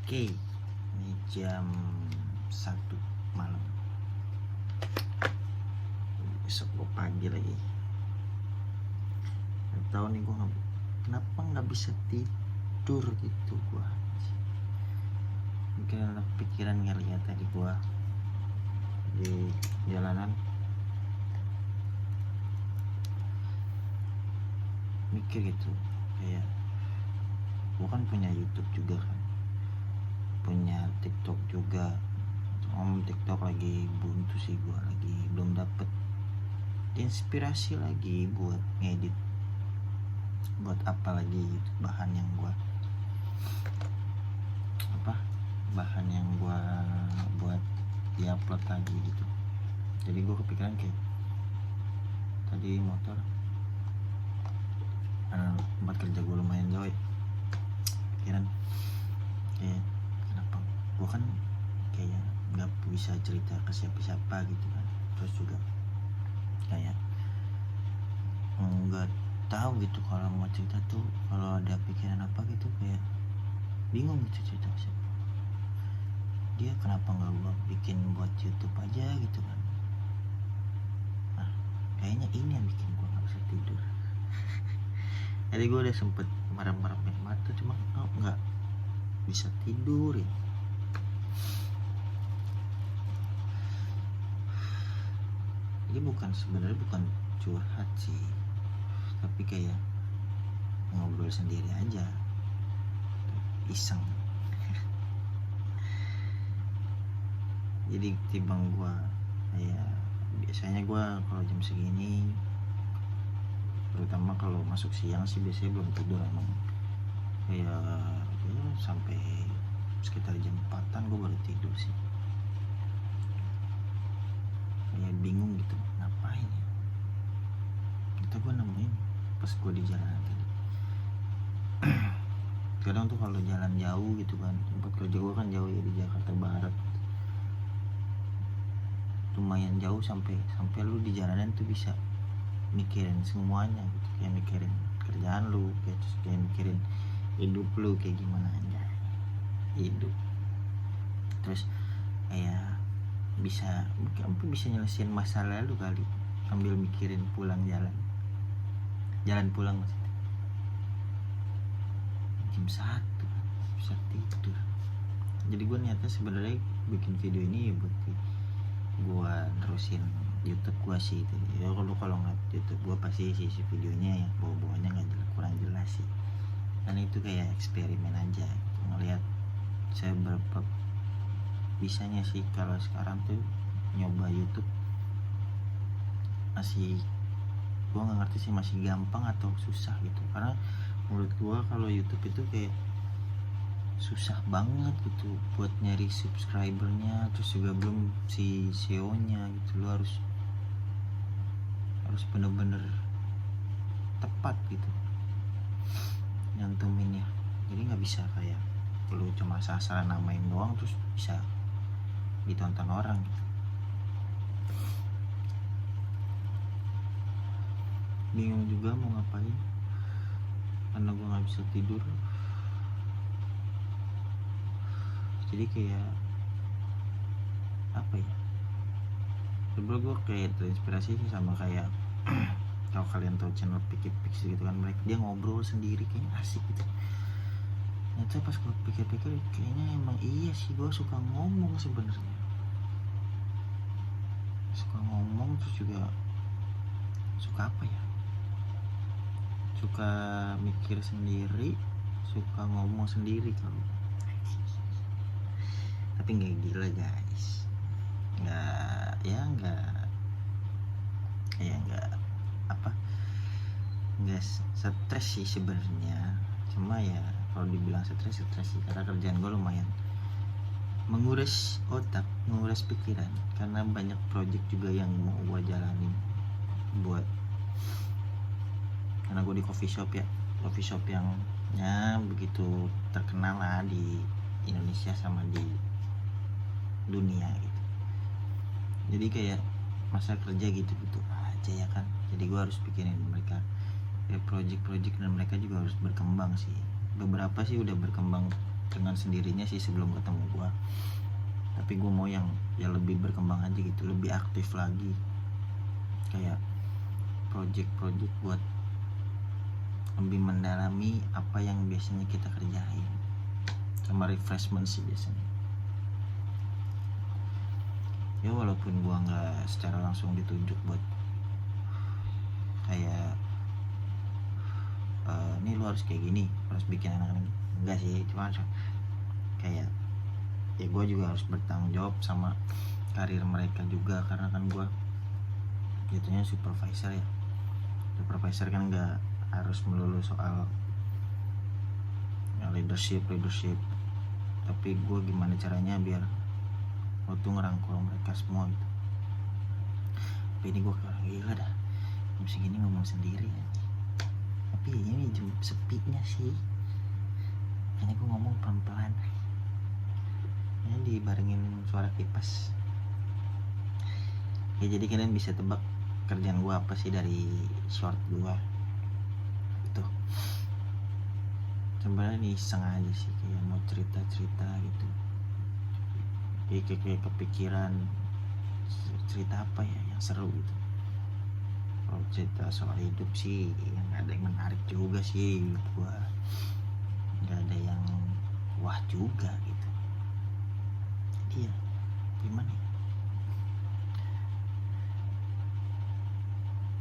Oke, ini jam 1 malam. Besok gue pagi lagi. Gak tau nih gue kenapa nggak bisa tidur gitu gue. Mungkin ada pikiran ngeliat tadi gue di jalanan, mikir gitu kayak gue kan punya YouTube juga kan, punya TikTok juga. TikTok lagi buntu sih, gue lagi belum dapet inspirasi lagi buat ngedit, buat apa lagi gitu, bahan yang gue buat diupload lagi gitu. Jadi gue kepikiran kayak tadi motor, tempat kerja gue lumayan jauh ya, pikiran kayak kenapa gue kan kayak nggak bisa cerita ke siapa-siapa gitu kan. Terus juga kayak nggak tahu gitu kalau mau cerita tuh, kalau ada pikiran apa gitu kayak bingung gitu cerita ke siapa. Dia kenapa nggak gua bikin buat YouTube aja gitu kan. Nah kayaknya ini yang bikin gua nggak bisa tidur. Jadi gua udah sempet merem-meremin mata, cuma nggak bisa tidur ya. Jadi sebenarnya bukan curhat sih, tapi kayak ngobrol sendiri aja, iseng. Jadi timbang gua kayak biasanya gua kalau jam segini, terutama kalau masuk siang sih biasanya belum tidur emang, kayak ya, sampai sekitar jam 4-an gua baru tidur sih. Kayak bingung gitu ngapain ya. Kita gua nemuin pas gua di jalan tadi. Kadang tuh kalau jalan jauh gitu kan, tempat kerja gua kan jauh ya, di Jakarta Barat, lumayan jauh, sampai lu di jalanan tuh bisa mikirin semuanya gitu, kayak mikirin kerjaan lu, kayak mikirin hidup lu kayak gimana aja hidup. Terus kayak bisa nyelesain masa lalu kali sambil mikirin jalan pulang maksudnya. Jam 1 bisa tidur. Jadi gue niatnya sebenarnya bikin video ini ya buat gue nerusin YouTube gue sih. Ya kalau ngeliat YouTube gue pasti isi videonya yang bawahnya nggak jelas, kurang jelas sih. Karena itu kayak eksperimen aja gitu, ngeliat seberapa bisanya sih kalau sekarang tuh nyoba YouTube. Masih gue nggak ngerti sih, masih gampang atau susah gitu. Karena menurut gue kalau YouTube itu kayak susah banget gitu buat nyari subscribernya, terus juga belum si SEO nya gitu. Lu harus bener-bener tepat gitu nyantuminnya. Jadi nggak bisa kayak lu cuma asal-asalan namain doang terus bisa ditonton orang gitu. Bingung juga mau ngapain karena gue nggak bisa tidur. Jadi kayak apa ya, sebenernya gue kayak terinspirasi sih sama kayak kalau kalian tahu channel Pikir Pix gitu kan, mereka dia ngobrol sendiri kayaknya asik gitu. Ternyata pas gue pikir-pikir kayaknya emang iya sih, gue suka ngomong sebenarnya, suka ngomong. Terus juga suka apa ya, suka mikir sendiri, suka ngomong sendiri kalau. Tapi nggak gila guys, nggak stres sih sebenarnya. Cuma ya kalau dibilang stres sih, karena kerjaan gue lumayan menguras otak, menguras pikiran, karena banyak project juga yang mau gue jalanin buat, karena gue di coffee shop yang begitu terkenal lah di Indonesia sama di dunia gitu. Jadi kayak masa kerja gitu aja ya kan. Jadi gue harus bikinin mereka project dan mereka juga harus berkembang sih. Beberapa sih udah berkembang dengan sendirinya sih sebelum ketemu gue. Tapi gue mau yang ya lebih berkembang aja gitu, lebih aktif lagi, kayak project-project buat lebih mendalami apa yang biasanya kita kerjain, sama refreshment sih biasanya. Ya walaupun gue nggak secara langsung ditunjuk buat kayak ini lu harus kayak gini, harus bikin anak-anak ini, enggak sih, cuma kayak ya gue juga harus bertanggung jawab sama karir mereka juga, karena kan gue jatuhnya supervisor ya. Supervisor kan nggak harus melulu soal leadership, tapi gue gimana caranya biar gue tuh ngerangkul mereka semua gitu. Tapi ini gue kayak gila dah, jam segini ngomong sendiri ya. Tapi ini jam sepinya sih, makanya gue ngomong pelan-pelan ya, dibarengin suara kipas ya. Jadi kalian bisa tebak kerjaan gue apa sih dari short gue itu. Sebenarnya nih iseng aja sih, kayak mau cerita gitu, kayak kepikiran cerita apa ya yang seru gitu. Kalau cerita soal hidup sih nggak ada yang menarik juga sih hidup gue, nggak ada yang wah juga gitu. Jadi ya gimana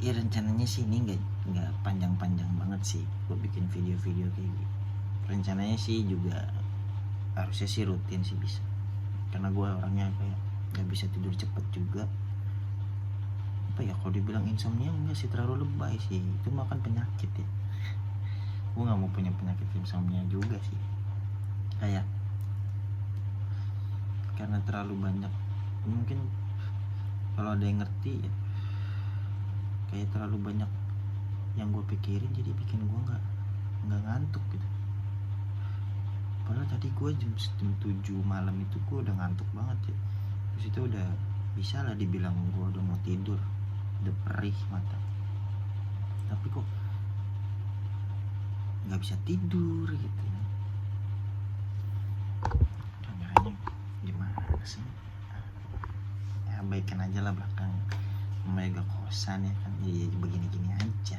ya, rencananya sih ini nggak panjang-panjang banget sih gue bikin video-video kayak gitu. Rencananya sih juga harusnya sih rutin sih bisa, karena gue orangnya kayak nggak bisa tidur cepet juga. Apa ya, kalau dibilang insomnia enggak sih, terlalu lebay sih, itu makan penyakit ya. Gue nggak mau punya penyakit insomnia juga sih, kayak karena terlalu banyak, mungkin kalau ada yang ngerti ya, kayak terlalu banyak yang gue pikirin, jadi bikin gue nggak ngantuk gitu. Padahal tadi gue jam 7 malam itu gue udah ngantuk banget ya. Terus itu udah bisa lah dibilang gue udah mau tidur, udah perih mata, tapi kok nggak bisa tidur gitu. Kameranya gimana sih ya, baikan aja lah belakang mega kosan ya kan, jadi begini-gini aja,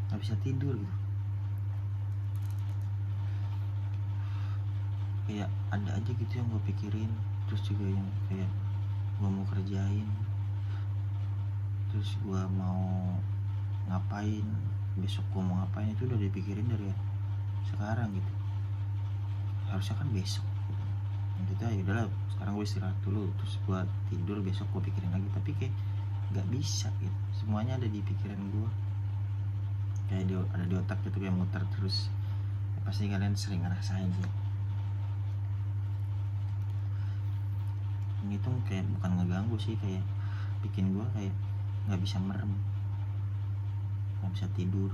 nggak bisa tidur gitu. Kayak ada aja gitu yang gue pikirin, terus juga yang kayak gue mau kerjain, terus gue mau ngapain, besok gue mau ngapain, itu udah dipikirin dari sekarang gitu. Harusnya kan besok gitu ya, udahlah sekarang gue istirahat dulu, terus gue tidur, besok gue pikirin lagi. Tapi kayak nggak bisa gitu, semuanya ada di pikiran gue, kayak ada di otak gitu, kayak muter terus. Pasti kalian sering ngerasain sih. Ini tuh kayak bukan ngeganggu sih, kayak bikin gue kayak nggak bisa merem, nggak bisa tidur,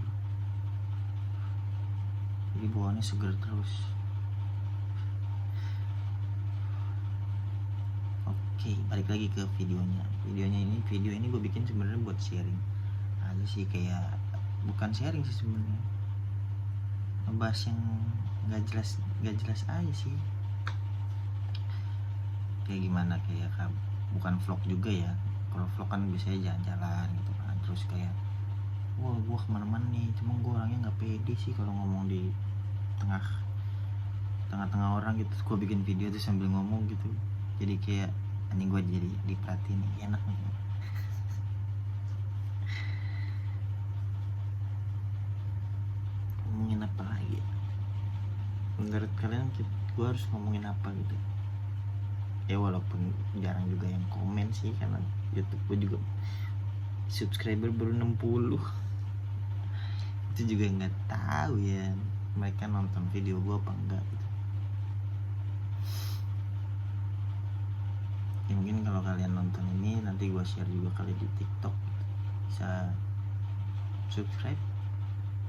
jadi bawaannya seger terus. Oke, balik lagi ke videonya. Video ini gue bikin sebenarnya buat sharing aja sih, kayak bukan sharing sih sebenarnya, ngebahas yang nggak jelas aja sih. Kayak gimana, kayak bukan vlog juga ya. Kalau vlog kan biasanya jalan-jalan gitu kan, terus kayak wah gue kemana-mana nih, cuma gue orangnya nggak pede sih kalau ngomong di tengah-tengah orang gitu. Gue bikin video tuh sambil ngomong gitu, jadi kayak anjing, gue jadi diperhatiin nih, enak nih. Ngomongin apa lagi menurut kalian, gue harus ngomongin apa gitu ya? Walaupun jarang juga yang komen sih, karena YouTube gue juga subscriber baru 60. Itu juga nggak tahu ya mereka nonton video gue apa enggak gitu. Ya mungkin kalau kalian nonton ini nanti gue share juga kali di TikTok, bisa subscribe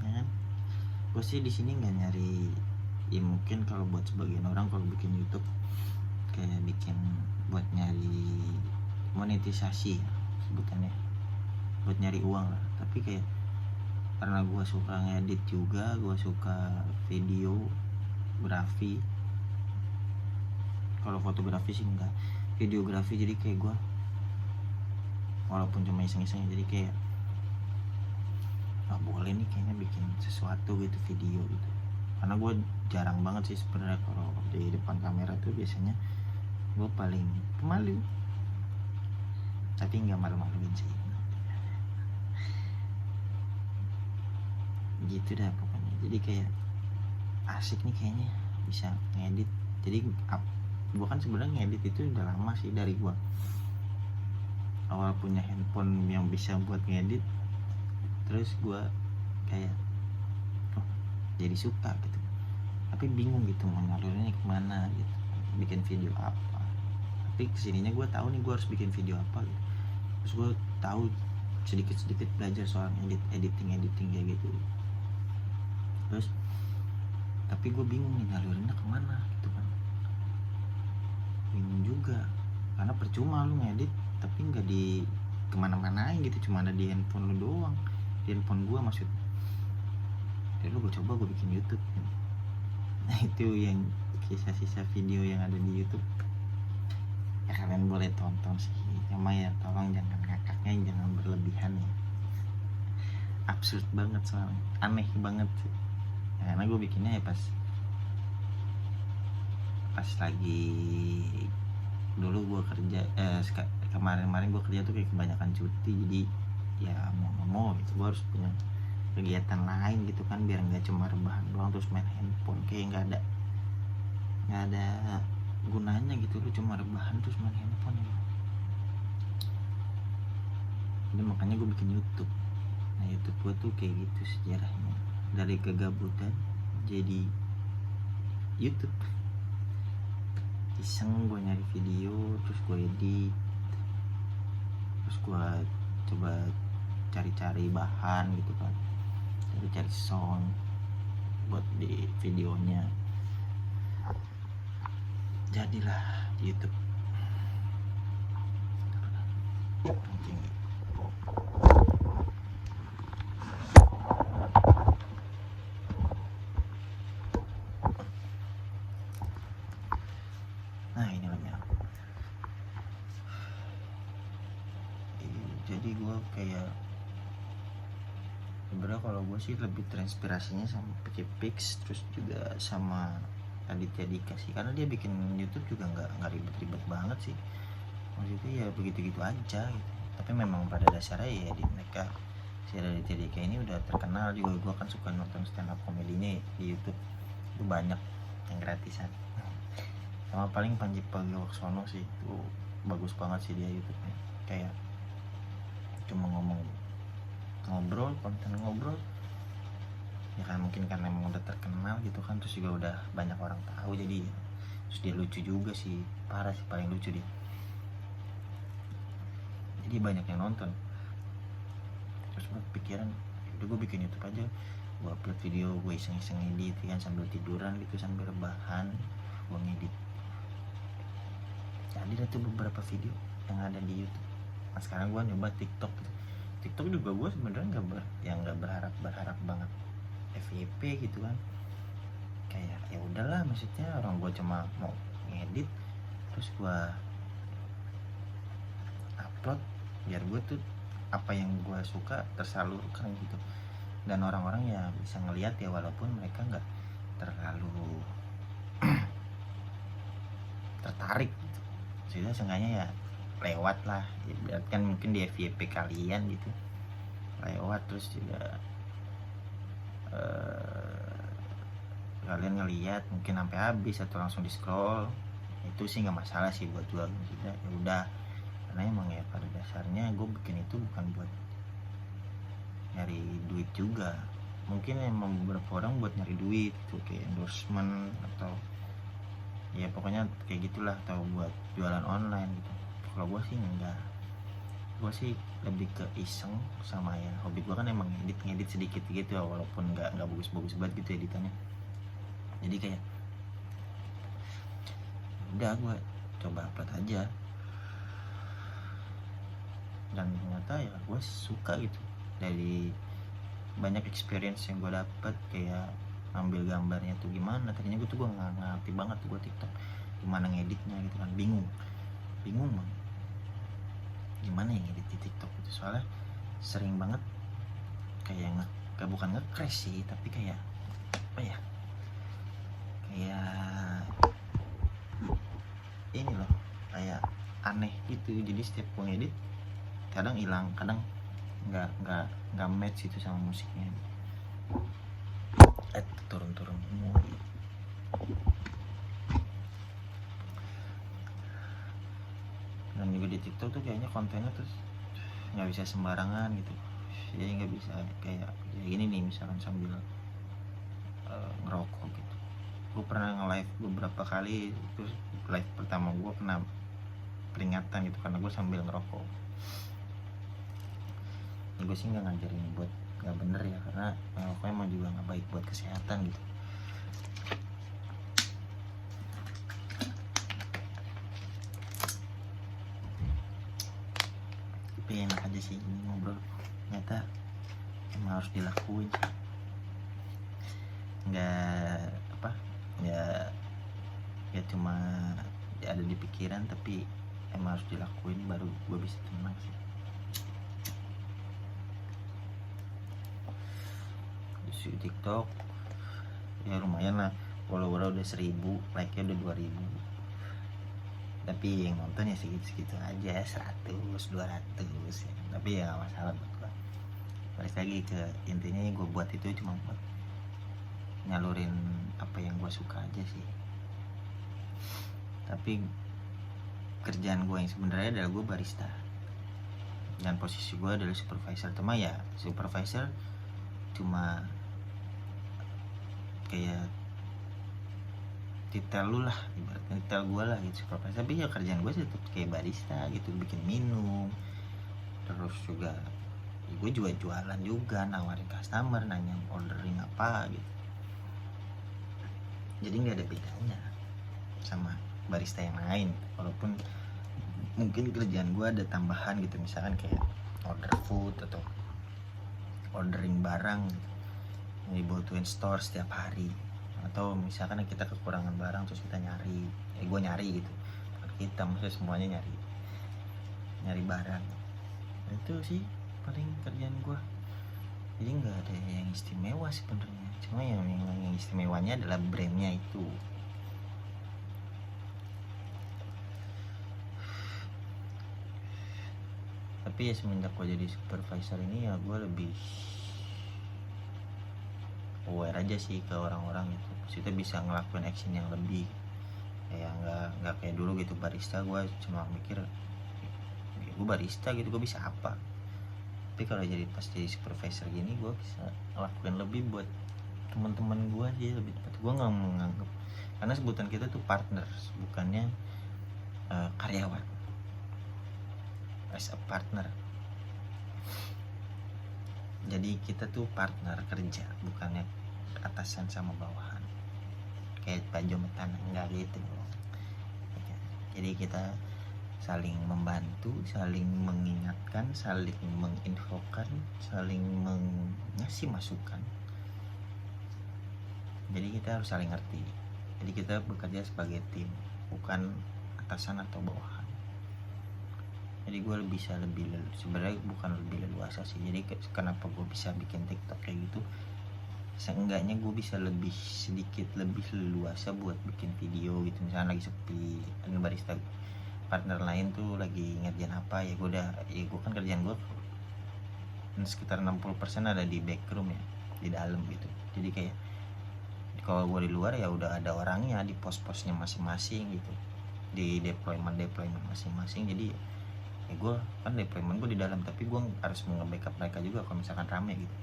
ya kan. Gue sih di sini nggak nyari ya, mungkin kalau buat sebagian orang kalau bikin YouTube kayak bikin buat nyari monetisasi ya, sebutannya buat nyari uang lah. Tapi kayak karena gue suka ngedit juga, gue suka videografi. Kalau fotografi sih enggak, videografi. Jadi kayak gue walaupun cuma iseng-iseng, jadi kayak boleh nih kayaknya bikin sesuatu gitu, video gitu. Karena gue jarang banget sih sebenarnya kalau di depan kamera tuh, biasanya gue paling pemalu, tapi nggak malu-maluin sih gitu dah pokoknya. Jadi kayak asik nih kayaknya bisa ngedit. Jadi gue kan sebenarnya ngedit itu udah lama sih, dari gue awal punya handphone yang bisa buat ngedit. Terus gue kayak jadi suka gitu, tapi bingung gitu mau nyalurinnya kemana gitu, bikin video apa. Tapi kesininya gue tahu nih gue harus bikin video apa gitu. Terus gue tahu sedikit-sedikit belajar soal editing kayak gitu. Terus tapi gue bingung nih nyalurinnya kemana gitu kan, bingung juga. Karena percuma lu ngedit tapi nggak di kemana-manain gitu, cuma ada di handphone lu doang, di handphone gue maksudnya. Jadi gue coba gue bikin YouTube gitu. Nah itu yang sisa-sisa video yang ada di YouTube ya, kalian boleh tonton sih, cuma ya tolong jangan ngakaknya, jangan berlebihan ya, absurd banget soalnya, aneh banget sih. Nah, karena gue bikinnya ya pas lagi dulu gue kerja, kemarin gue kerja tuh kayak kebanyakan cuti, jadi ya mau gitu gue harus punya kegiatan lain gitu kan, biar nggak cuma rebahan doang terus main handphone, kayak nggak ada gunanya gitu, lu cuma rebahan terus main handphone gitu. Jadi makanya gue bikin YouTube. Nah YouTube gue tuh kayak gitu sejarahnya, dari kegabutan jadi YouTube. Iseng gue nyari video, terus gue edit, terus gue coba cari-cari bahan gitu kan, cari sound buat di videonya, jadilah YouTube. Nah ini banyak. Jadi gue kayak sebenarnya kalau gue sih lebih terinspirasinya sama Pix, terus juga sama Aditya Dika sih, karena dia bikin YouTube juga nggak ribet-ribet banget sih, maksudnya ya begitu-gitu aja gitu. Tapi memang pada dasarnya ya di mereka, si Aditya Dika ini udah terkenal juga. Gue kan suka nonton stand up komedinya di YouTube, itu banyak yang gratisan. Sama paling Panji Pragiwaksono sih, itu bagus banget sih dia YouTube-nya, kayak cuma ngobrol, konten ngobrol ya kan, mungkin karena emang udah terkenal gitu kan, terus juga udah banyak orang tahu, jadi terus dia lucu juga sih, parah sih, paling lucu dia, jadi banyak yang nonton. Terus gue pikiran udah gue bikin YouTube aja, gue upload video, gue iseng-iseng edit kan, sambil tiduran gitu, sambil rebahan gue ngedit. Jadi ada tuh beberapa video yang ada di YouTube. Nah sekarang gue nyoba TikTok gitu. TikTok juga gue sebenarnya nggak berharap banget FYP gitu kan, kayak ya udahlah, maksudnya orang gue cuma mau ngedit terus gue upload biar gue tuh apa yang gue suka tersalurkan gitu, dan orang-orang ya bisa ngelihat ya, walaupun mereka nggak terlalu tertarik gitu. Jadi seenggaknya ya lewat lah ya, biar kan mungkin di FYP kalian gitu lewat, terus juga kalian ngelihat mungkin sampai habis atau langsung di scroll, itu sih nggak masalah sih buat gue. Maksudnya ya udah, karena emang ya pada dasarnya gue bikin itu bukan buat nyari duit juga, mungkin emang beberapa orang buat nyari duit itu kayak endorsement atau ya pokoknya kayak gitulah, atau buat jualan online gitu. Kalau gue sih enggak, gue sih lebih ke iseng, sama ya hobi gue kan emang ngedit sedikit gitu ya, walaupun nggak bagus banget gitu editannya. Jadi kayak udah gue coba upload aja, dan ternyata ya gue suka gitu. Dari banyak experience yang gue dapet, kayak ambil gambarnya tuh gimana. Tadinya gue nggak ngerti banget tuh gue TikTok gimana ngeditnya gitu kan, bingung bang gimana yang ngedit di TikTok itu, soalnya sering banget kayak bukan nge-crash sih, tapi kayak apa ya, kayak ini loh, kayak aneh gitu. Jadi setiap gue ngedit kadang hilang, kadang nggak match itu sama musiknya. Turun dan juga di TikTok tuh kayaknya kontennya tuh nggak bisa sembarangan gitu, jadi nggak bisa kayak gini nih, misalkan sambil ngerokok gitu. Gue pernah nge-live beberapa kali, terus live pertama gue kena peringatan gitu karena gue sambil ngerokok. Gue sih nggak ngajarin buat nggak bener ya, karena ngerokok emang juga nggak baik buat kesehatan gitu. Tapi enak aja sih ini ngobrol, ternyata emang harus dilakuin sih, nggak apa ya cuma ada di pikiran, tapi emang harus dilakuin baru gue bisa tenang sih. Di TikTok ya lumayan lah, follower udah 1000, like-nya udah 2000, tapi yang nonton ya segitu aja, 100 200 ya. Tapi ya gak masalah buat gue. Balik lagi ke intinya, gue buat itu cuma buat nyalurin apa yang gue suka aja sih. Tapi kerjaan gue yang sebenarnya adalah gue barista, dan posisi gue adalah supervisor. Cuma ya supervisor cuma kayak titel lu lah, ibaratnya titel gue lah gitu, supervisor. Tapi ya kerjaan gue sih tetap kayak barista gitu, bikin minum. Terus juga ya gue juga jualan juga, nawarin customer, nanya ordering apa gitu. Jadi nggak ada bedanya sama barista yang lain, walaupun mungkin kerjaan gue ada tambahan gitu, misalkan kayak order food atau ordering barang gitu, yang dibutuhin store setiap hari, atau misalkan kita kekurangan barang terus kita nyari, gue nyari gitu, kita maksudnya semuanya nyari barang. Itu sih paling kerjaan gue, jadi nggak ada yang istimewa sebenarnya, cuma yang istimewanya adalah brandnya itu. Tapi ya semenjak gue jadi supervisor ini ya gue lebih aware aja sih ke orang-orang gitu, kita bisa ngelakuin action yang lebih, kayak nggak kayak dulu gitu barista gue cuma mikir ya gue barista gitu, gue bisa apa. Tapi kalau jadi pas jadi supervisor gini, gue bisa ngelakuin lebih buat teman-teman gue sih, lebih tepat. Gue nggak menganggap, karena sebutan kita tuh partner, bukannya karyawan, as a partner. Jadi kita tuh partner kerja, bukannya atasan sama bawahan kayak Pak Jometan, enggak gitu. Jadi kita saling membantu, saling mengingatkan, saling menginfokan, saling ngasih masukan. Jadi kita harus saling ngerti. Jadi kita bekerja sebagai tim, bukan atasan atau bawahan. Jadi gue sebenarnya bukan lebih leluasa sih. Jadi kenapa gue bisa bikin TikTok kayak gitu, seenggaknya gue bisa sedikit lebih leluasa buat bikin video gitu. Misalnya lagi sepi, ada barista partner lain tuh lagi ngerjain apa, ya gue kan kerjaan gue sekitar 60% ada di backroom ya, di dalam gitu. Jadi kayak kalau gue di luar ya udah ada orangnya di pos-posnya masing-masing gitu, di deployment masing-masing. Jadi ya gue kan deployment gue di dalam, tapi gue harus nge-backup mereka juga kalau misalkan rame gitu.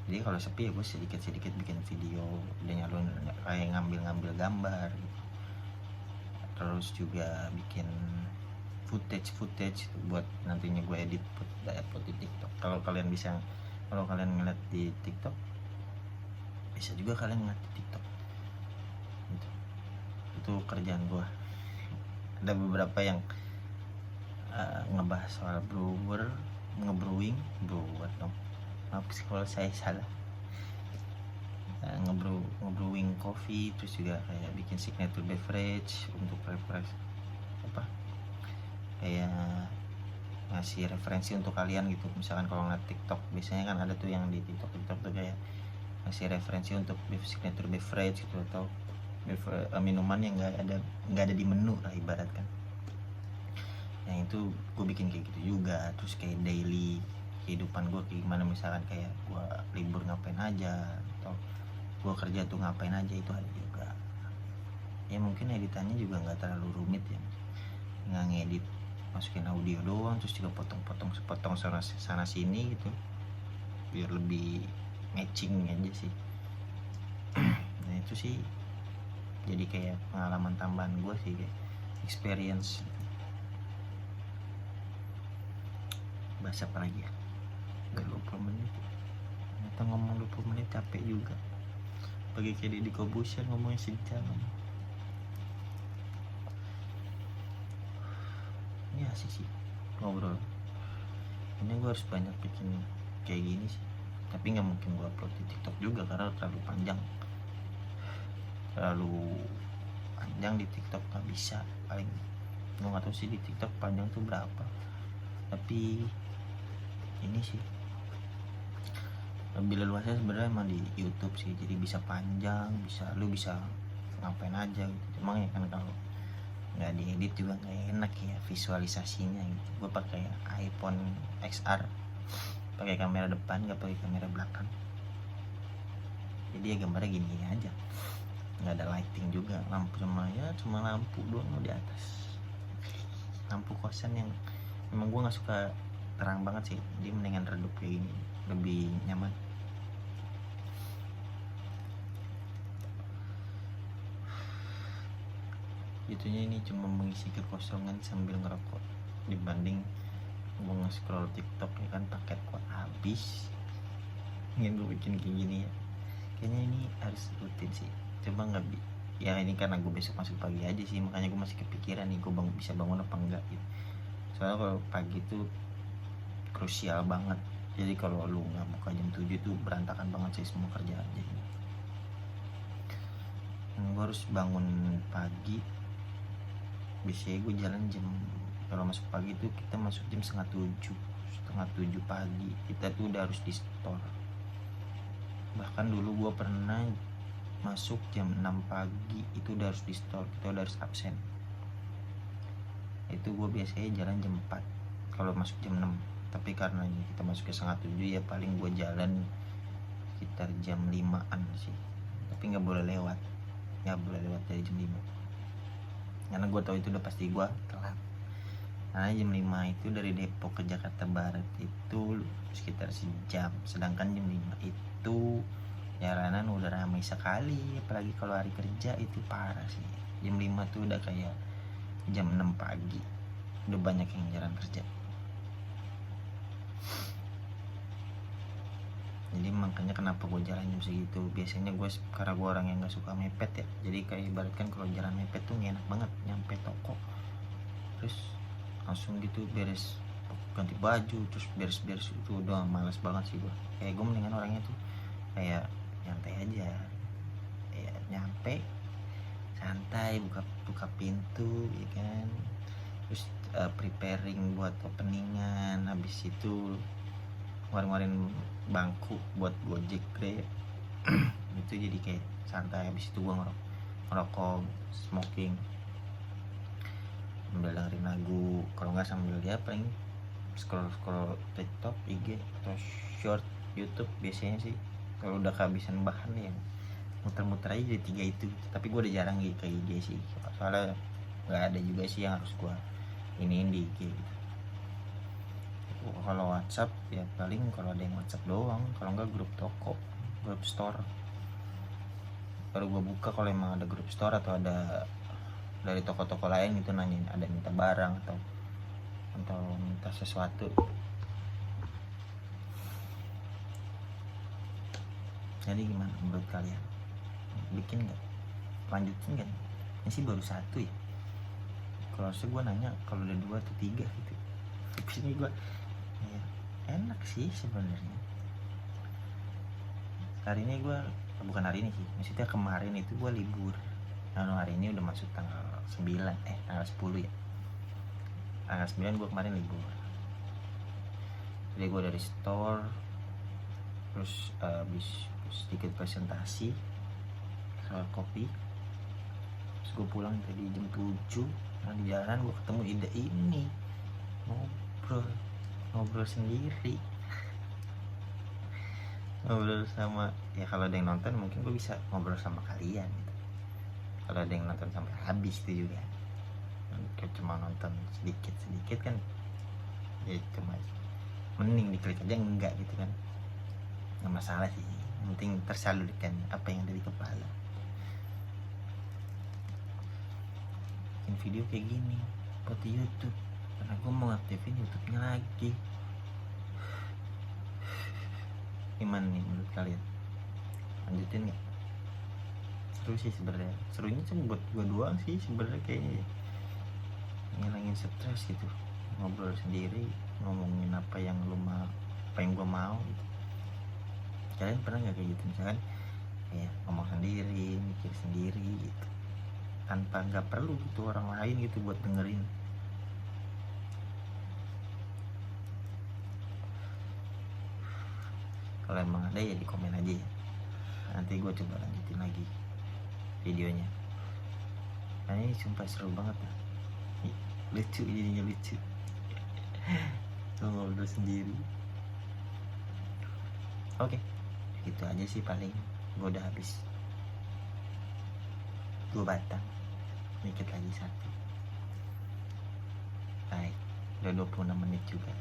Jadi kalau sepi ya gue sedikit bikin video, udah nyalurin kayak ngambil gambar gitu. Terus juga bikin footage buat nantinya gue edit buat upload di TikTok. Kalau kalian ngeliat di TikTok, bisa juga kalian ngeliat di TikTok gitu. Itu kerjaan gue. Ada beberapa yang ngebahas soal brewer dong, maaf kalau saya salah. Ngebrewing coffee, terus juga kayak bikin signature beverage untuk referensi apa kayak ngasih referensi untuk kalian gitu. Misalkan kalau ngeliat TikTok biasanya kan ada tuh yang di TikTok tuh kayak ngasih referensi untuk signature beverage gitu, atau minuman yang nggak ada di menu lah ibaratkan. Yang itu gue bikin kayak gitu juga. Terus kayak daily kehidupan gue kayak gimana, misalkan kayak gue libur ngapain aja, atau gue kerja tuh ngapain aja, itu ada juga. Ya mungkin editannya juga nggak terlalu rumit ya, nggak ngedit, masukin audio doang, terus juga potong sana sini gitu, biar lebih matching aja sih. Nah itu sih jadi kayak pengalaman tambahan gue sih, kayak experience. Bahasa apa lagi ya, udah 20 menit ternyata. Ngomong 20 menit capek juga, bagi kayak Deddy Corbuzier ngomongnya sejam. Ini asik sih ngobrol ini. Gue harus banyak bikin kayak gini sih, tapi nggak mungkin gue upload di TikTok juga karena terlalu panjang di TikTok. Nggak bisa, paling gue nggak tahu sih di TikTok panjang tuh berapa, tapi ini sih lebih leluasnya sebenarnya emang di YouTube sih. Jadi bisa panjang, lu bisa ngapain aja gitu. Emang ya kan kalau nggak diedit juga nggak enak ya visualisasinya gitu. Gue pakai iPhone XR, pakai kamera depan, nggak pakai kamera belakang. Jadi ya gambarnya gini aja, nggak ada lighting juga, lampu cuma lampu doang di atas, lampu kosan yang emang gue nggak suka terang banget sih. Dia mendingan redup kayak gini, lebih nyaman. Itunya ini cuma mengisi kekosongan sambil ngerokok, dibanding gue nge-scroll TikTok ya kan paket kuat habis. Ingin gue bikin kayak gini ya, kayaknya ini harus rutin sih. Coba nggak ya ini karena gue besok masuk pagi aja sih, makanya gue masih kepikiran nih gue bisa bangun apa enggak gitu. Soalnya kalau pagi tuh krusial banget. Jadi kalau lu nggak buka jam 7 tuh berantakan banget sih semua kerjaan. Jadi gue harus bangun pagi. Biasanya gue jalan jam, kalau masuk pagi tuh kita masuk jam setengah 7 pagi, kita tuh udah harus di store. Bahkan dulu gue pernah masuk jam 6 pagi itu udah harus di store, kita udah harus absen. Itu gue biasanya jalan jam 4 kalau masuk jam 6, tapi karena kita masuk ke setengah 7 ya paling gue jalan sekitar jam 5an sih. Tapi nggak boleh lewat dari jam 5, karena gue tahu itu udah pasti gue telat. Karena jam 5 itu dari Depok ke Jakarta Barat itu sekitar sejam, sedangkan jam 5 itu jalanan udah ramai sekali, apalagi kalau hari kerja itu parah sih. Jam 5 tuh udah kayak jam 6 pagi, udah banyak yang jalan kerja. Jadi makanya kenapa gue jalan jam segitu. Biasanya gue, karena gue orang yang gak suka mepet ya, jadi kayak ibaratkan kalau jalan mepet tuh gak enak banget. Nyampe toko terus langsung gitu beres, ganti baju, terus beres-beres itu udah males banget sih gue. Kayak gue mendingan orangnya tuh kayak nyantai aja, kayak nyampe santai, buka pintu ya kan, terus preparing buat openingan, habis itu ngeluarin bangku buat Gojek Grab itu. Jadi kayak santai. Habis itu gue ngerokok smoking, sambil dengerin lagu, kalau nggak sambil dia paling scroll TikTok, IG atau short YouTube biasanya sih. Kalau udah kehabisan bahan ya muter-muter aja di 3 itu. Tapi gue udah jarang gitu ke IG sih, soalnya nggak ada juga sih yang harus gue iniin di IG gitu. Kalau WhatsApp ya paling kalau ada yang WhatsApp doang, kalau enggak grup toko, grup store baru gue buka. Kalau emang ada grup store atau ada dari toko-toko lain gitu nanyain ada minta barang atau minta sesuatu. Jadi gimana menurut kalian, bikin nggak, lanjutin nggak? Ini sih baru 1 ya, kalau harusnya gue nanya kalau ada 2 atau 3 gitu. Tapi ini gue ya enak sih sebenarnya, hari ini gue, bukan hari ini sih, maksudnya kemarin itu gue libur. Nah, hari ini udah masuk tanggal 9, tanggal 10 ya. Tanggal 9 gue kemarin libur. Jadi gue dari store, terus habis sedikit presentasi soal kopi, terus gue pulang tadi jam 7. Nah, di jalan gue ketemu ide ini, ngobrol sendiri. Ngobrol sama, ya kalau ada yang nonton mungkin gue bisa ngobrol sama kalian gitu. Kalau ada yang nonton sampai habis itu juga, kayak cuma nonton sedikit kan ya, cuma mending diklik aja enggak gitu kan, nggak masalah sih, yang penting tersalurkan apa yang dari kepala. Bikin video kayak gini buat di YouTube karena gue mau aktifin YouTube-nya lagi. Gimana nih menurut kalian, lanjutin nggak? Seru sih sebenarnya, serunya cuma buat gue doang sih sebenarnya, kayaknya ngilangin stres gitu, ngobrol sendiri, ngomongin apa yang lu mau, apa yang gue mau gitu. Kalian pernah nggak kayak gitu, misalkan kayak ngomong sendiri, mikir sendiri gitu, tanpa nggak perlu gitu orang lain gitu buat dengerin. Kalau emang ada ya di komen aja ya, nanti gue coba lanjutin lagi videonya. Nah, ini sumpah seru banget ya, lucu, jadinya lucu. Gue ngobrol sendiri. Oke, gitu aja sih paling. Gue udah habis 2 batang, dikit lagi 1. Baik, udah 26 menit juga.